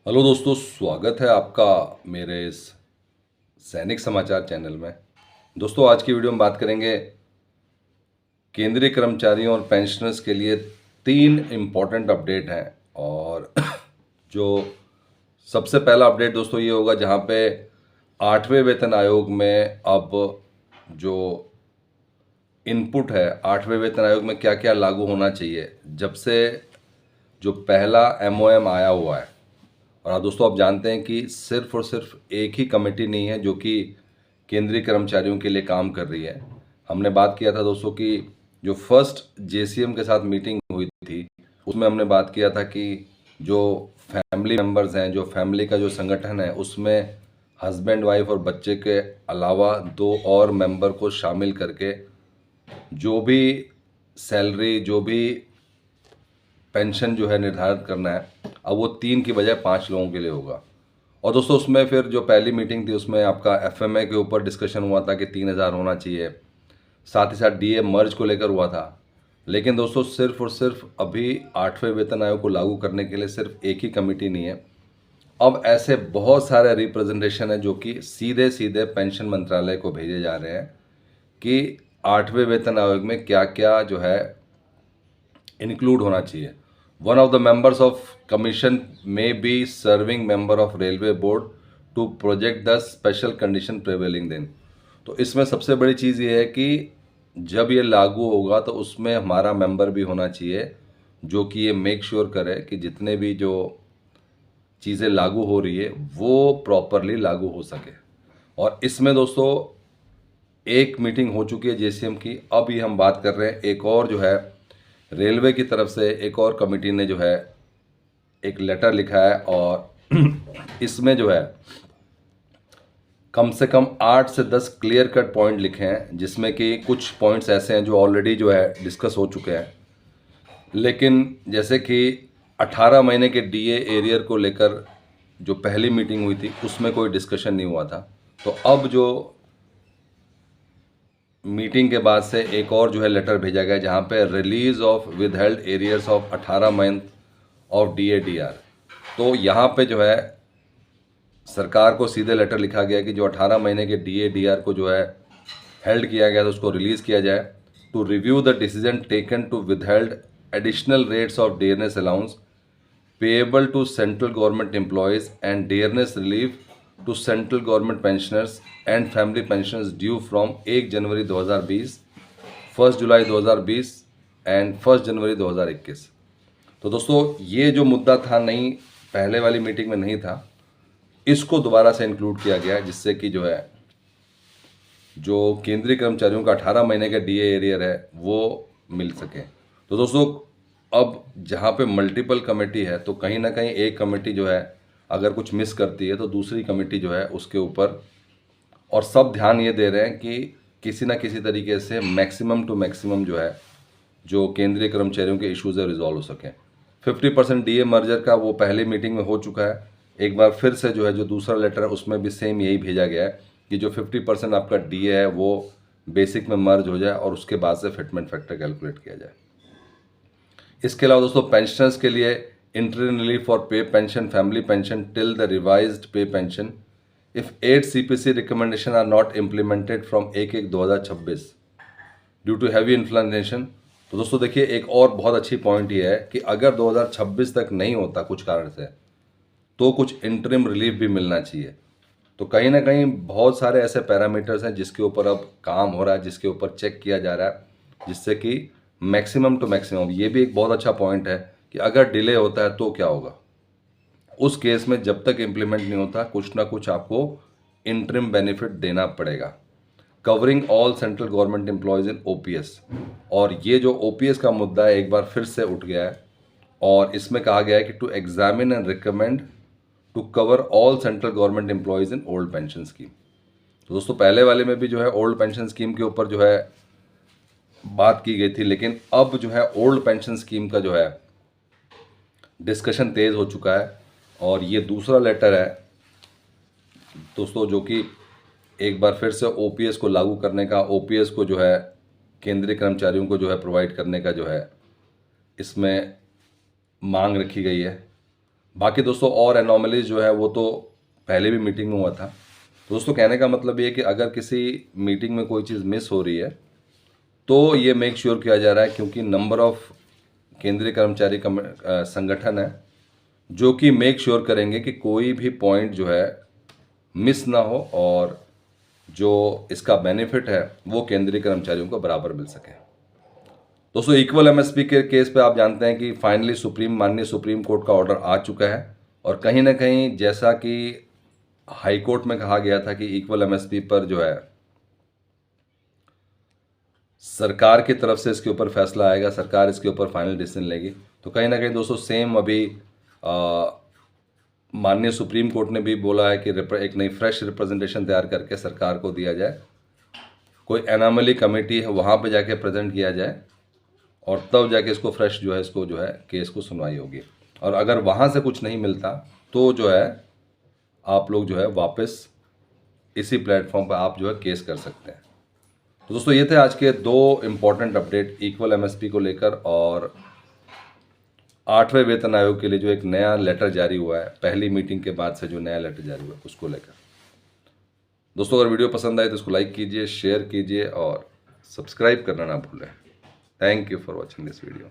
Hello दोस्तों, स्वागत है आपका मेरे इस सैनिक समाचार चैनल में। दोस्तों, आज की वीडियो में बात करेंगे केंद्रीय कर्मचारियों और पेंशनर्स के लिए 3 इम्पॉर्टेंट अपडेट हैं। और जो सबसे पहला अपडेट दोस्तों ये होगा, जहां पे 8वें वेतन आयोग में अब जो इनपुट है, 8वें वेतन आयोग में क्या क्या लागू होना चाहिए जब से जो पहला MOM आया हुआ है। और दोस्तों, आप जानते हैं कि सिर्फ और सिर्फ एक ही कमेटी नहीं है जो कि केंद्रीय कर्मचारियों के लिए काम कर रही है। हमने बात किया था दोस्तों कि जो फर्स्ट JCM के साथ मीटिंग हुई थी, उसमें हमने बात किया था कि जो फैमिली मेंबर्स हैं, जो फैमिली का जो संगठन है, उसमें हस्बैंड वाइफ और बच्चे के अलावा 2 और मेंबर को शामिल करके जो भी सैलरी, जो भी पेंशन जो है निर्धारित करना है, अब वो 3 की बजाय 5 लोगों के लिए होगा। और दोस्तों, उसमें फिर जो पहली मीटिंग थी उसमें आपका FMA के ऊपर डिस्कशन हुआ था कि 3000 होना चाहिए। साथ ही साथ DA मर्ज को लेकर हुआ था। लेकिन दोस्तों, सिर्फ और सिर्फ अभी 8वें वेतन आयोग को लागू करने के लिए सिर्फ एक ही कमेटी नहीं है। अब ऐसे बहुत सारे रिप्रेजेंटेशन है जो कि सीधे सीधे पेंशन मंत्रालय को भेजे जा रहे हैं कि 8वें वेतन आयोग में क्या क्या जो है इंक्लूड होना चाहिए। One of the members of commission may be serving member of railway board to project the special condition prevailing then। तो इसमें सबसे बड़ी चीज़ ये है कि जब ये लागू होगा तो उसमें हमारा मेंबर भी होना चाहिए जो कि ये मेक श्योर करे कि जितने भी जो चीज़ें लागू हो रही है वो प्रॉपरली लागू हो सके। और इसमें दोस्तों एक मीटिंग हो चुकी है JCM की। अब ये हम बात कर रहे हैं एक और जो है रेलवे की तरफ से एक और कमेटी ने जो है एक लेटर लिखा है। और इसमें जो है कम से कम 8 से 10 क्लियर कट पॉइंट लिखे हैं, जिसमें कि कुछ पॉइंट्स ऐसे हैं जो ऑलरेडी जो है डिस्कस हो चुके हैं। लेकिन जैसे कि 18 महीने के DA एरियर को लेकर जो पहली मीटिंग हुई थी उसमें कोई डिस्कशन नहीं हुआ था। तो अब जो मीटिंग के बाद से एक और जो है लेटर भेजा गया जहाँ पे release of withheld arrears of 18 month of DA/DR। तो यहाँ पे जो है सरकार को सीधे लेटर लिखा गया कि जो 18 महीने के DA/DR को जो है हेल्ड किया गया था उसको रिलीज़ किया जाए, to review the decision taken to withheld additional rates of dearness allowance payable to central government employees and dearness relief to central government pensioners and family pensioners due from 1 January 2020, 1 July 2020 and 1 January 2021। तो दोस्तों, ये जो मुद्दा था नहीं, पहले वाली meeting में नहीं था, इसको दोबारा से इंक्लूड किया गया है जिससे कि जो है जो केंद्रीय कर्मचारियों का 18 महीने का DA एरियर है वो मिल सके। तो दोस्तों, अब जहाँ पे मल्टीपल कमेटी है तो कहीं ना कहीं एक कमेटी जो है अगर कुछ मिस करती है तो दूसरी कमेटी जो है उसके ऊपर, और सब ध्यान ये दे रहे हैं कि किसी ना किसी तरीके से मैक्सिमम टू मैक्सिमम जो है जो केंद्रीय कर्मचारियों के इश्यूज़ है रिजॉल्व हो सकें। 50% DA मर्जर का वो पहली मीटिंग में हो चुका है। एक बार फिर से जो है जो दूसरा लेटर है उसमें भी सेम यही भेजा गया है कि जो 50% आपका DA है वो बेसिक में मर्ज हो जाए और उसके बाद से फिटमेंट फैक्टर कैलकुलेट किया जाए। इसके अलावा दोस्तों, पेंशनर्स के लिए interim relief for pay pension, family pension till the revised pay pension if 8 CPC recommendation are not implemented from 1/1/2026 due to heavy inflation. तो दोस्तों देखिए, एक और बहुत अच्छी पॉइंट ये है कि अगर 2026 तक नहीं होता कुछ कारण से तो कुछ इंटरिम रिलीफ भी मिलना चाहिए। तो कहीं ना कहीं बहुत सारे ऐसे पैरामीटर्स हैं जिसके ऊपर अब काम हो रहा है, जिसके ऊपर चेक किया जा रहा है, जिससे कि मैक्सिमम टू मैक्सिमम, ये भी एक बहुत अच्छा पॉइंट है कि अगर डिले होता है तो क्या होगा। उस केस में जब तक इम्प्लीमेंट नहीं होता कुछ ना कुछ आपको इंटरिम बेनिफिट देना पड़ेगा, covering all central government employees इन OPS। और ये जो OPS का मुद्दा है एक बार फिर से उठ गया है और इसमें कहा गया है कि to examine and recommend to cover all central government employees in old pension scheme. तो दोस्तों, पहले वाले में भी जो है ओल्ड पेंशन स्कीम के ऊपर जो है बात की गई थी, लेकिन अब जो है ओल्ड पेंशन स्कीम का जो है डिस्कशन तेज़ हो चुका है। और ये दूसरा लेटर है दोस्तों जो कि एक बार फिर से OPS को लागू करने का, OPS को जो है केंद्रीय कर्मचारियों को जो है प्रोवाइड करने का जो है इसमें मांग रखी गई है। बाकी दोस्तों और एनॉमलीज जो है वो तो पहले भी मीटिंग में हुआ था। तो दोस्तों कहने का मतलब ये है कि अगर किसी मीटिंग में कोई चीज़ मिस हो रही है तो ये मेक श्योर किया जा रहा है, क्योंकि नंबर ऑफ केंद्रीय कर्मचारी संगठन है जो कि मेक श्योर करेंगे कि कोई भी पॉइंट जो है मिस ना हो और जो इसका बेनिफिट है वो केंद्रीय कर्मचारियों को बराबर मिल सके। दोस्तों इक्वल एमएसपी के केस पे आप जानते हैं कि फाइनली माननीय सुप्रीम कोर्ट का ऑर्डर आ चुका है, और कहीं ना कहीं जैसा कि हाई कोर्ट में कहा गया था कि इक्वल एमएसपी पर जो है सरकार की तरफ से इसके ऊपर फैसला आएगा, सरकार इसके ऊपर फाइनल डिसीजन लेगी। तो कहीं ना कहीं दोस्तों सेम अभी माननीय सुप्रीम कोर्ट ने भी बोला है कि एक नई फ्रेश रिप्रेजेंटेशन तैयार करके सरकार को दिया जाए, कोई एनामली कमेटी है वहाँ पे जाके प्रेजेंट किया जाए, और तब जाके इसको फ्रेश जो है इसको जो है केस को सुनवाई होगी। और अगर वहाँ से कुछ नहीं मिलता तो जो है आप लोग जो है वापस इसी प्लेटफॉर्म पर आप जो है केस कर सकते हैं। तो दोस्तों ये थे आज के 2 इम्पॉर्टेंट अपडेट इक्वल एमएसपी को लेकर, और 8वें वेतन आयोग के लिए जो एक नया लेटर जारी हुआ है, पहली मीटिंग के बाद से जो नया लेटर जारी हुआ है उसको लेकर। दोस्तों अगर वीडियो पसंद आए तो इसको लाइक कीजिए, शेयर कीजिए और सब्सक्राइब करना ना भूलें। Thank you for watching this video.